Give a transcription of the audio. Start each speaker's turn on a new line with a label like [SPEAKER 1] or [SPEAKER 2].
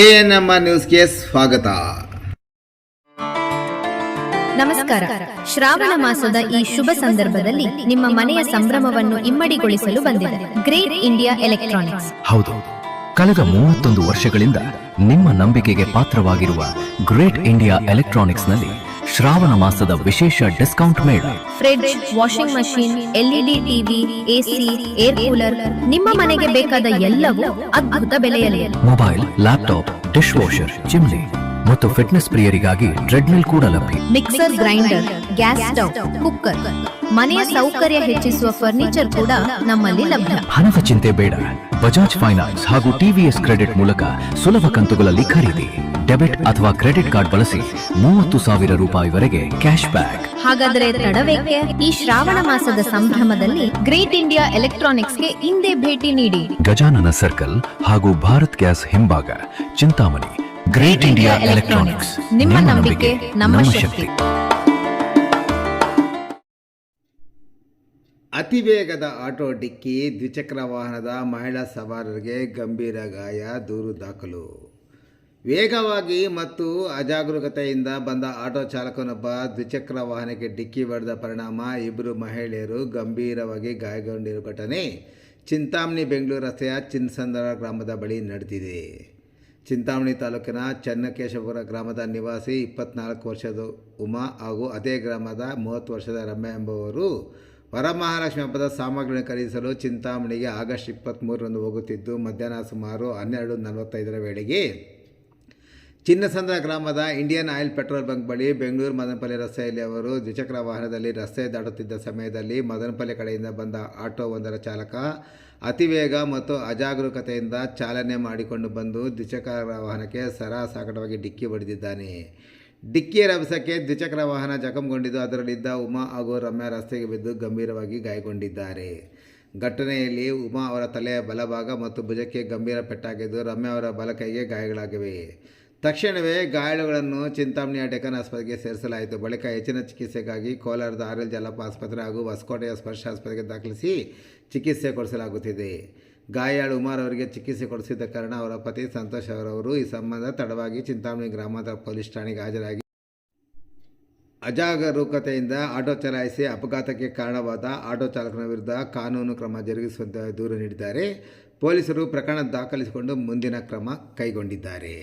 [SPEAKER 1] ANM ನ್ಯೂಸ್ಗೆ ಸ್ವಾಗತ.
[SPEAKER 2] ನಮಸ್ಕಾರ. ಶ್ರಾವಣ ಮಾಸದ ಈ ಶುಭ ಸಂದರ್ಭದಲ್ಲಿ ನಿಮ್ಮ ಮನೆಯ ಸಂಭ್ರಮವನ್ನು ಇಮ್ಮಡಿಗೊಳಿಸಲು ಬಂದಿದೆ ಗ್ರೇಟ್ ಇಂಡಿಯಾ ಎಲೆಕ್ಟ್ರಾನಿಕ್ಸ್.
[SPEAKER 3] ಹೌದು, ಕಳೆದ 31 ವರ್ಷಗಳಿಂದ ನಿಮ್ಮ ನಂಬಿಕೆಗೆ ಪಾತ್ರವಾಗಿರುವ ಗ್ರೇಟ್ ಇಂಡಿಯಾ ಎಲೆಕ್ಟ್ರಾನಿಕ್ಸ್ ನಲ್ಲಿ ಶ್ರಾವಣ ಮಾಸದ ವಿಶೇಷ ಡಿಸ್ಕೌಂಟ್ ಮೇಳ.
[SPEAKER 2] Fridge, washing machine, LED TV, AC, air cooler, ನಿಮ್ಮ ಮನೆಗೆ ಬೇಕಾದ ಎಲ್ಲವೂ ಅದ್ಭುತ ಬೆಲೆಯಲ್ಲಿ.
[SPEAKER 3] Mobile, laptop, dish washer, chimney ಮತ್ತು ಫಿಟ್ನೆಸ್ ಪ್ರಿಯರಿಗಾಗಿ ಟ್ರೆಡ್ಮಿಲ್ ಕೂಡ ಲಭ್ಯ.
[SPEAKER 2] Mixer, grinder, gas stove, cooker, ಮನೆಯ ಸೌಕರ್ಯ ಹೆಚ್ಚಿಸುವ ಫರ್ನಿಚರ್ ಕೂಡ ನಮ್ಮಲ್ಲಿ ಲಭ್ಯ.
[SPEAKER 3] ಹಣದ ಚಿಂತೆ ಬೇಡ. ಬಜಾಜ್ ಫೈನಾನ್ಸ್ ಹಾಗೂ ಟಿವಿಎಸ್ ಕ್ರೆಡಿಟ್ ಮೂಲಕ ಸುಲಭ ಕಂತುಗಳಲ್ಲಿ ಖರೀದಿ. ಡೆಬಿಟ್ ಅಥವಾ ಕ್ರೆಡಿಟ್ ಕಾರ್ಡ್ ಬಳಸಿ 30,000 ರೂಪಾಯಿವರೆಗೆ ಕ್ಯಾಶ್ ಬ್ಯಾಕ್.
[SPEAKER 2] ಹಾಗಾದರೆ ತಡವೇಕೆ? ಈ ಶ್ರಾವಣ ಮಾಸದ ಸಂಭ್ರಮದಲ್ಲಿ ಗ್ರೇಟ್ ಇಂಡಿಯಾ ಎಲೆಕ್ಟ್ರಾನಿಕ್ಸ್ಗೆ ಇಂದೇ ಭೇಟಿ ನೀಡಿ.
[SPEAKER 3] ಗಜಾನನ ಸರ್ಕಲ್ ಹಾಗೂ ಭಾರತ್ ಗ್ಯಾಸ್ ಹಿಂಭಾಗ, ಚಿಂತಾಮಣಿ. ಗ್ರೇಟ್ ಇಂಡಿಯಾ ಎಲೆಕ್ಟ್ರಾನಿಕ್ಸ್,
[SPEAKER 2] ನಿಮ್ಮ ನಂಬಿಕೆ ನಮ್ಮ ಶಕ್ತಿ.
[SPEAKER 1] ಅತಿ ವೇಗದ ಆಟೋ ಡಿಕ್ಕಿ, ದ್ವಿಚಕ್ರ ವಾಹನದ ಮಹಿಳಾ ಸವಾರರಿಗೆ ಗಂಭೀರ ಗಾಯ, ದೂರು ದಾಖಲು. ವೇಗವಾಗಿ ಮತ್ತು ಅಜಾಗರೂಕತೆಯಿಂದ ಬಂದ ಆಟೋ ಚಾಲಕನೊಬ್ಬ ದ್ವಿಚಕ್ರ ವಾಹನಕ್ಕೆ ಡಿಕ್ಕಿ ಹೊಡೆದ ಪರಿಣಾಮ ಇಬ್ಬರು ಮಹಿಳೆಯರು ಗಂಭೀರವಾಗಿ ಗಾಯಗೊಂಡಿರುವ ಘಟನೆ ಚಿಂತಾಮಣಿ ಬೆಂಗಳೂರು ರಸ್ತೆಯ ಚಿನ್ನಸಂದ್ರ ಗ್ರಾಮದ ಬಳಿ ನಡೆದಿದೆ. ಚಿಂತಾಮಣಿ ತಾಲೂಕಿನ ಚನ್ನಕೇಶಪುರ ಗ್ರಾಮದ ನಿವಾಸಿ 24 ವರ್ಷದ ಉಮಾ ಹಾಗೂ ಅದೇ ಗ್ರಾಮದ 30 ವರ್ಷದ ರಮ್ಯಾ ಎಂಬುವರು ವರಮಹಾಲಕ್ಷ್ಮಿ ಹಬ್ಬದ ಸಾಮಗ್ರಿಗಳನ್ನು ಖರೀದಿಸಲು ಚಿಂತಾಮಣಿಗೆ ಆಗಸ್ಟ್ 23ರಂದು ಹೋಗುತ್ತಿದ್ದು, ಮಧ್ಯಾಹ್ನ ಸುಮಾರು 12:45 ವೇಳೆಗೆ ಚಿನ್ನಸಂದ್ರ ಗ್ರಾಮದ ಇಂಡಿಯನ್ ಆಯಿಲ್ ಪೆಟ್ರೋಲ್ ಬಂಕ್ ಬಳಿ ಬೆಂಗಳೂರು ಮದನಪಲ್ಲೆ ರಸ್ತೆಯಲ್ಲಿ ಅವರು ದ್ವಿಚಕ್ರ ವಾಹನದಲ್ಲಿ ರಸ್ತೆ ದಾಟುತ್ತಿದ್ದ ಸಮಯದಲ್ಲಿ ಮದನಪಲ್ಲೆ ಕಡೆಯಿಂದ ಬಂದ ಆಟೋ ಒಂದರ ಚಾಲಕ ಅತಿ ವೇಗ ಮತ್ತು ಅಜಾಗರೂಕತೆಯಿಂದ ಚಾಲನೆ ಮಾಡಿಕೊಂಡು ಬಂದು ದ್ವಿಚಕ್ರ ವಾಹನಕ್ಕೆ ಸಾಕಟವಾಗಿ ಡಿಕ್ಕಿ ಹೊಡೆದಿದ್ದಾನೆ. ಡಿಕ್ಕಿಯ ರಭಸಕ್ಕೆ ದ್ವಿಚಕ್ರ ವಾಹನ ಜಖಂಗೊಂಡಿದ್ದು, ಅದರಲ್ಲಿದ್ದ ಉಮಾ ಹಾಗೂ ರಮ್ಯಾ ರಸ್ತೆಗೆ ಬಿದ್ದು ಗಂಭೀರವಾಗಿ ಗಾಯಗೊಂಡಿದ್ದಾರೆ. ಘಟನೆಯಲ್ಲಿ ಉಮಾ ಅವರ ತಲೆಯ ಬಲಭಾಗ ಮತ್ತು ಭುಜಕ್ಕೆ ಗಂಭೀರ ಪೆಟ್ಟಾಗಿದ್ದು, ರಮ್ಯಾ ಅವರ ಬಲಕೈಗೆ ಗಾಯಗಳಾಗಿವೆ. ತಕ್ಷಣವೇ ಗಾಯಾಳುಗಳನ್ನು ಚಿಂತಾಮಣಿ ಡೆಕ್ಕನ್ ಆಸ್ಪತ್ರೆಗೆ ಸೇರಿಸಲಾಯಿತು. ಬಳಿಕ ಹೆಚ್ಚಿನ ಚಿಕಿತ್ಸೆಗಾಗಿ ಕೋಲಾರದ ಆರ್ಎಲ್ ಜಲಪ ಆಸ್ಪತ್ರೆ ಹಾಗೂ ಹೊಸಕೋಟೆಯ ಸ್ಪರ್ಶ ಆಸ್ಪತ್ರೆಗೆ ದಾಖಲಿಸಿ ಚಿಕಿತ್ಸೆ ಕೊಡಿಸಲಾಗುತ್ತಿದೆ. ಗಾಯಾಳು ಉಮಾರ್ ಅವರಿಗೆ ಚಿಕಿತ್ಸೆ ಕೊಡಿಸಿದ್ದ ಕಾರಣ ಅವರ ಪತಿ ಸಂತೋಷ್ ಅವರವರು ಈ ಸಂಬಂಧ ತಡವಾಗಿ ಚಿಂತಾಮಣಿ ಗ್ರಾಮಾಂತರ ಪೊಲೀಸ್ ಠಾಣೆಗೆ ಹಾಜರಾಗಿ ಅಜಾಗರೂಕತೆಯಿಂದ ಆಟೋ ಚಲಾಯಿಸಿ ಅಪಘಾತಕ್ಕೆ ಕಾರಣವಾದ ಆಟೋ ಚಾಲಕನ ವಿರುದ್ಧ ಕಾನೂನು ಕ್ರಮ ಜರುಗಿಸುವಂತೆ ದೂರು ನೀಡಿದ್ದಾರೆ. ಪೊಲೀಸರು ಪ್ರಕರಣ ದಾಖಲಿಸಿಕೊಂಡು ಮುಂದಿನ ಕ್ರಮ ಕೈಗೊಂಡಿದ್ದಾರೆ.